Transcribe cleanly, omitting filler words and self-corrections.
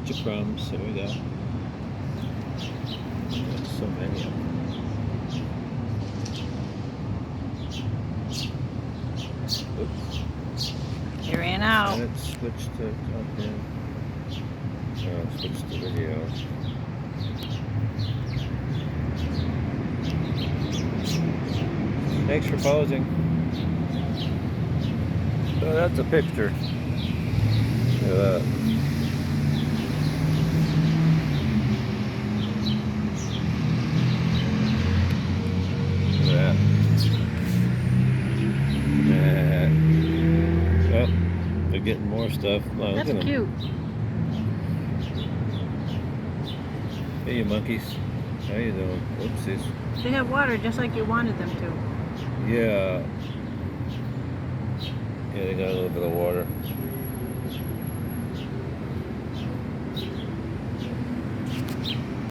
bunch of crumbs. There we go. There's so many of them. Oops. He ran out. And it switched to okay. Oh, switched to video. Thanks for posing. Oh, that's a picture. Look at that. Look at that. Well, they're getting more stuff. Oh, That's look at cute. them. Hey, you monkeys. How you doing? Oopsies. They have water just like you wanted them to. Yeah. Yeah, they got a little bit of water.